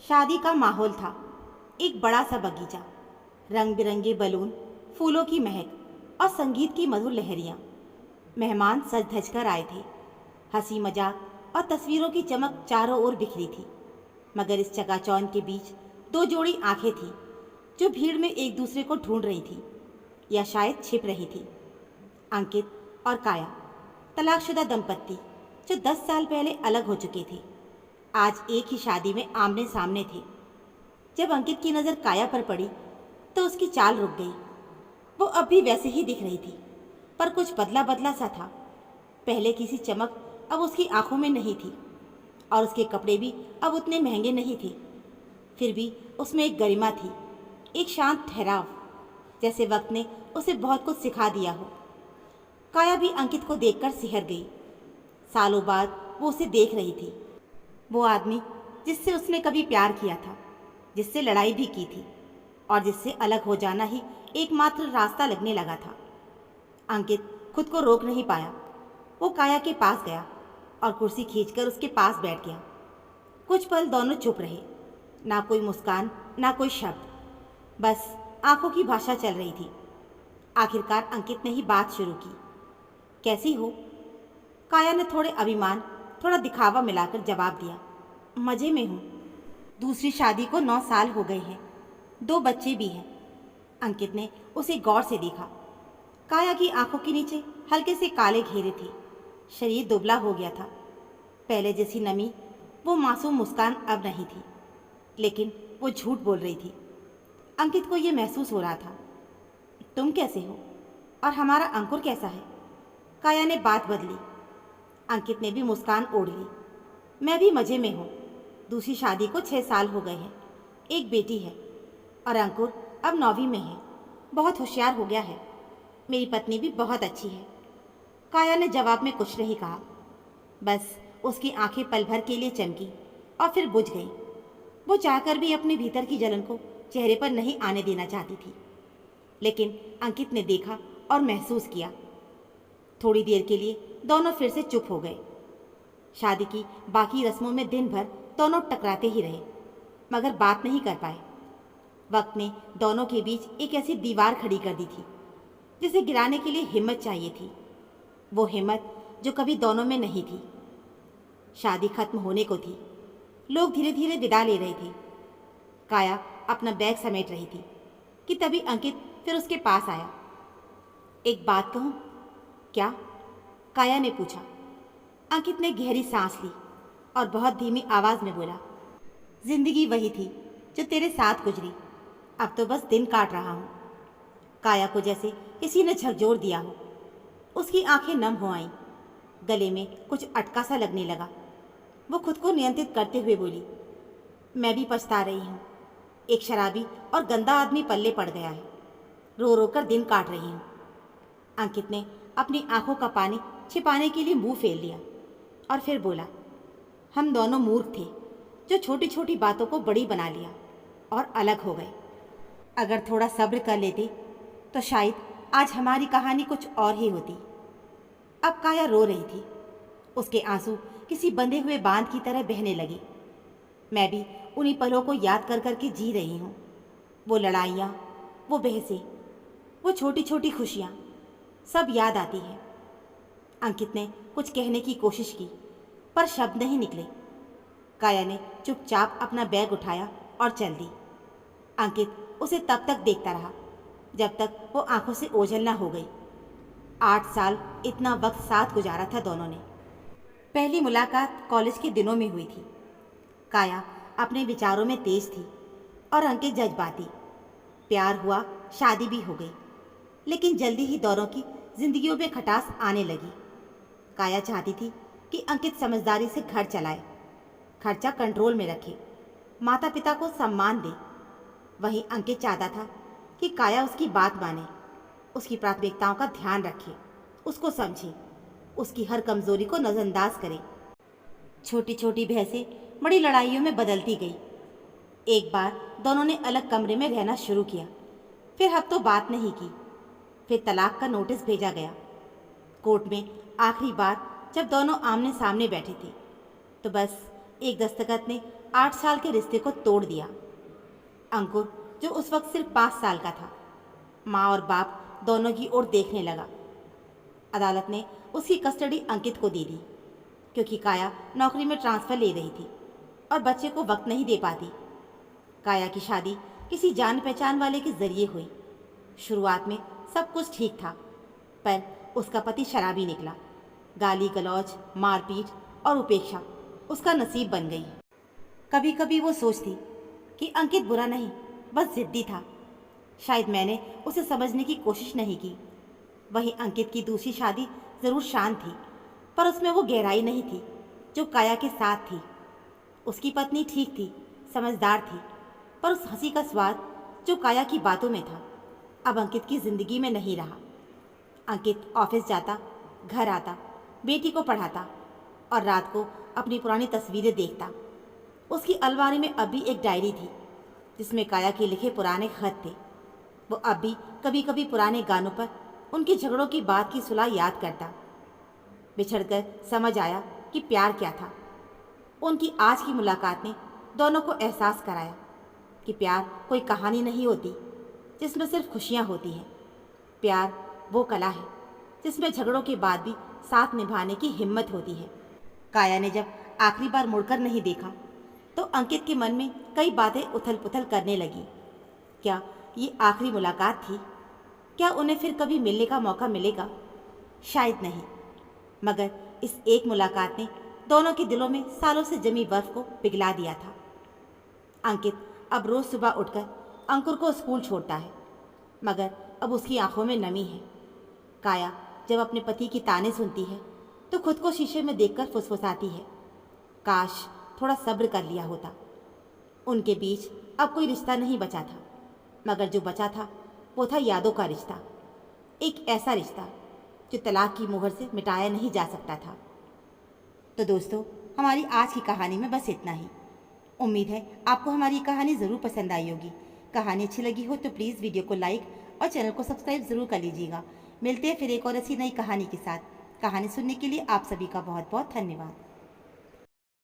शादी का माहौल था। एक बड़ा सा बगीचा, रंग बिरंगे बलून, फूलों की महक और संगीत की मधुर लहरियाँ। मेहमान सज धज कर आए थे। हंसी मजाक और तस्वीरों की चमक चारों ओर बिखरी थी। मगर इस चकाचौंध के बीच दो जोड़ी आंखें थीं जो भीड़ में एक दूसरे को ढूंढ रही थी, या शायद छिप रही थी। अंकित और काया, तलाकशुदा दंपत्ति जो 10 साल पहले अलग हो चुके थे, आज एक ही शादी में आमने सामने थे। जब अंकित की नज़र काया पर पड़ी तो उसकी चाल रुक गई। वो अब भी वैसे ही दिख रही थी, पर कुछ बदला बदला सा था। पहले की सी चमक अब उसकी आंखों में नहीं थी, और उसके कपड़े भी अब उतने महंगे नहीं थे। फिर भी उसमें एक गरिमा थी, एक शांत ठहराव, जैसे वक्त ने उसे बहुत कुछ सिखा दिया हो। काया भी अंकित को देखकर सिहर गई। सालों बाद वो उसे देख रही थी। वो आदमी जिससे उसने कभी प्यार किया था, जिससे लड़ाई भी की थी, और जिससे अलग हो जाना ही एकमात्र रास्ता लगने लगा था। अंकित खुद को रोक नहीं पाया। वो काया के पास गया और कुर्सी खींचकर उसके पास बैठ गया। कुछ पल दोनों चुप रहे, ना कोई मुस्कान, ना कोई शब्द, बस आंखों की भाषा चल रही थी। आखिरकार अंकित ने ही बात शुरू की। कैसी हो? काया ने थोड़े अभिमान, थोड़ा दिखावा मिलाकर जवाब दिया। मज़े में हूँ। दूसरी शादी को 9 साल हो गए हैं, 2 बच्चे भी हैं। अंकित ने उसे गौर से देखा। काया की आंखों के नीचे हल्के से काले घेरे थे। शरीर दुबला हो गया था। पहले जैसी नमी, वो मासूम मुस्कान अब नहीं थी, लेकिन वो झूठ बोल रही थी। अंकित को ये महसूस हो रहा था। तुम कैसे हो? और हमारा अंकुर कैसा है? काया ने बात बदली। अंकित ने भी मुस्कान ओढ़ ली। मैं भी मज़े में हूँ। दूसरी शादी को 6 साल हो गए हैं, एक बेटी है, और अंकुर अब 9वीं में है। बहुत होशियार हो गया है। मेरी पत्नी भी बहुत अच्छी है। काया ने जवाब में कुछ नहीं कहा। बस उसकी आंखें पल भर के लिए चमकी और फिर बुझ गईं। वो चाहकर भी अपने भीतर की जलन को चेहरे पर नहीं आने देना चाहती थी, लेकिन अंकित ने देखा और महसूस किया। थोड़ी देर के लिए दोनों फिर से चुप हो गए। शादी की बाकी रस्मों में दिन भर दोनों टकराते ही रहे, मगर बात नहीं कर पाए। वक्त ने दोनों के बीच एक ऐसी दीवार खड़ी कर दी थी जिसे गिराने के लिए हिम्मत चाहिए थी, वो हिम्मत जो कभी दोनों में नहीं थी। शादी खत्म होने को थी। लोग धीरे धीरे विदा ले रहे थे। काया अपना बैग समेट रही थी कि तभी अंकित फिर उसके पास आया। एक बात कहूँ? क्या? काया ने पूछा। अंकित ने गहरी सांस ली और बहुत धीमी आवाज में बोला, जिंदगी वही थी जो तेरे साथ गुजरी, अब तो बस दिन काट रहा हूँ। काया को जैसे किसी ने झकझोर दिया हो। उसकी आंखें नम हो आईं, गले में कुछ अटका सा लगने लगा। वो खुद को नियंत्रित करते हुए बोली, मैं भी पछता रही हूँ। एक शराबी और गंदा आदमी पल्ले पड़ गया है। रो रो कर दिन काट रही हूँ। अंकित ने अपनी आंखों का पानी छिपाने के लिए मुंह फेर लिया और फिर बोला, हम दोनों मूर्ख थे जो छोटी छोटी बातों को बड़ी बना लिया और अलग हो गए। अगर थोड़ा सब्र कर लेते तो शायद आज हमारी कहानी कुछ और ही होती। अब काया रो रही थी। उसके आंसू किसी बंधे हुए बांध की तरह बहने लगे। मैं भी उन्हीं पलों को याद कर करके जी रही हूँ। वो लड़ाइयाँ, वो बहसें, वो छोटी छोटी खुशियाँ, सब याद आती है। अंकित ने कुछ कहने की कोशिश की, पर शब्द नहीं निकले। काया ने चुपचाप अपना बैग उठाया और चल दी। अंकित उसे तब तक देखता रहा जब तक वो आंखों से ओझल ना हो गई। 8 साल इतना वक्त साथ गुजारा था दोनों ने। पहली मुलाकात कॉलेज के दिनों में हुई थी। काया अपने विचारों में तेज थी और अंकित जज्बाती। प्यार हुआ, शादी भी हो गई, लेकिन जल्दी ही दोनों की जिंदगियों में खटास आने लगी। काया चाहती थी कि अंकित समझदारी से घर चलाए, खर्चा कंट्रोल में रखे, माता पिता को सम्मान दे। वहीं अंकित चाहता था कि काया उसकी बात माने, उसकी प्राथमिकताओं का ध्यान रखे, उसको समझे, उसकी हर कमजोरी को नज़रअंदाज करे। छोटी छोटी बहसें बड़ी लड़ाइयों में बदलती गई। एक बार दोनों ने अलग कमरे में रहना शुरू किया, फिर हफ्तों बात नहीं की। फिर तलाक का नोटिस भेजा गया। कोर्ट में आखिरी बार जब दोनों आमने सामने बैठे थे तो बस एक दस्तखत ने 8 साल के रिश्ते को तोड़ दिया। अंकुर, जो उस वक्त सिर्फ 5 साल का था, माँ और बाप दोनों की ओर देखने लगा। अदालत ने उसकी कस्टडी अंकित को दे दी, क्योंकि काया नौकरी में ट्रांसफ़र ले रही थी और बच्चे को वक्त नहीं दे पाती। काया की शादी किसी जान पहचान वाले के जरिए हुई। शुरुआत में सब कुछ ठीक था, पर उसका पति शराबी निकला। गाली गलौज, मारपीट और उपेक्षा उसका नसीब बन गई। कभी कभी वो सोचती कि अंकित बुरा नहीं, बस जिद्दी था। शायद मैंने उसे समझने की कोशिश नहीं की। वहीं अंकित की दूसरी शादी ज़रूर शांत थी, पर उसमें वो गहराई नहीं थी जो काया के साथ थी। उसकी पत्नी ठीक थी, समझदार थी, पर उस हंसी का स्वाद जो काया की बातों में था अब अंकित की ज़िंदगी में नहीं रहा। अंकित ऑफिस जाता, घर आता, बेटी को पढ़ाता और रात को अपनी पुरानी तस्वीरें देखता। उसकी अलमारी में अब भी एक डायरी थी जिसमें काया के लिखे पुराने खत थे। वो अब भी कभी कभी पुराने गानों पर उनके झगड़ों की बात की सुलह याद करता। बिछड़कर समझ आया कि प्यार क्या था। उनकी आज की मुलाकात ने दोनों को एहसास कराया कि प्यार कोई कहानी नहीं होती जिसमें सिर्फ खुशियाँ होती हैं। प्यार वो कला है जिसमें झगड़ों के बाद भी साथ निभाने की हिम्मत होती है। काया ने जब आखिरी बार मुड़कर नहीं देखा तो अंकित के मन में कई बातें उथल पुथल करने लगी। क्या ये आखिरी मुलाकात थी? क्या उन्हें फिर कभी मिलने का मौका मिलेगा? शायद नहीं, मगर इस एक मुलाकात ने दोनों के दिलों में सालों से जमी बर्फ को पिघला दिया था। अंकित अब रोज़ सुबह उठकर अंकुर को स्कूल छोड़ता है, मगर अब उसकी आंखों में नमी है। काया जब अपने पति की ताने सुनती है तो खुद को शीशे में देखकर फुसफुसाती है, काश थोड़ा सब्र कर लिया होता। उनके बीच अब कोई रिश्ता नहीं बचा था, मगर जो बचा था वो था यादों का रिश्ता। एक ऐसा रिश्ता जो तलाक की मुहर से मिटाया नहीं जा सकता था। तो दोस्तों, हमारी आज की कहानी में बस इतना ही। उम्मीद है आपको हमारी कहानी ज़रूर पसंद आई होगी। कहानी अच्छी लगी हो तो प्लीज़ वीडियो को लाइक और चैनल को सब्सक्राइब ज़रूर कर लीजिएगा। मिलते हैं फिर एक और ऐसी नई कहानी के साथ। कहानी सुनने के लिए आप सभी का बहुत बहुत धन्यवाद।